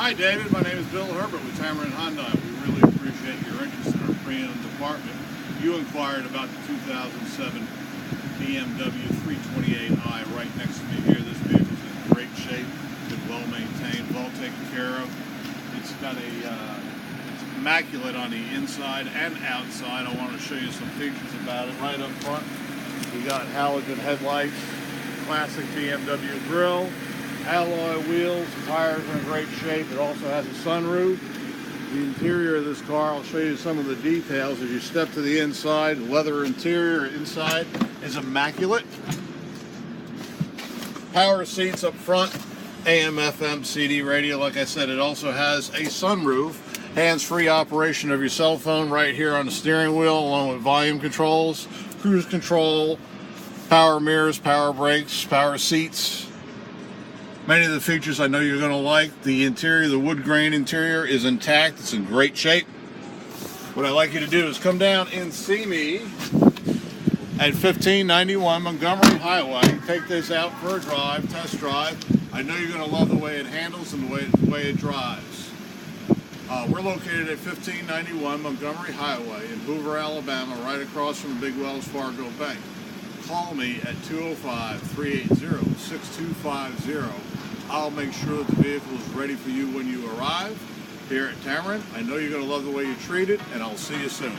Hi David, my name is Bill Herbert with Tameron Hyundai. We really appreciate your interest in our pre-owned department. You inquired about the 2007 BMW 328i right next to me here. This vehicle's in great shape, been well maintained, well taken care of. It's got it's immaculate on the inside and outside. I want to show you some features about it. Right up front, we got halogen headlights, classic BMW grille, alloy wheels, tires are in great shape. It also has a sunroof. The interior of this car, I'll show you some of the details as you step to the inside. The leather interior inside is immaculate. Power seats up front, AM, FM, CD radio. Like I said, it also has a sunroof. Hands-free operation of your cell phone right here on the steering wheel, along with volume controls, cruise control, power mirrors, power brakes, power seats. Many of the features I know you're going to like. The interior, the wood grain interior is intact. It's in great shape. What I'd like you to do is come down and see me at 1591 Montgomery Highway. Take this out for a drive, test drive. I know you're going to love the way it handles and the way it drives. We're located at 1591 Montgomery Highway in Hoover, Alabama, right across from the big Wells Fargo Bank. Call me at 205-380-6250. I'll make sure that the vehicle is ready for you when you arrive here at Tameron. I know you're going to love the way you treat it, and I'll see you soon.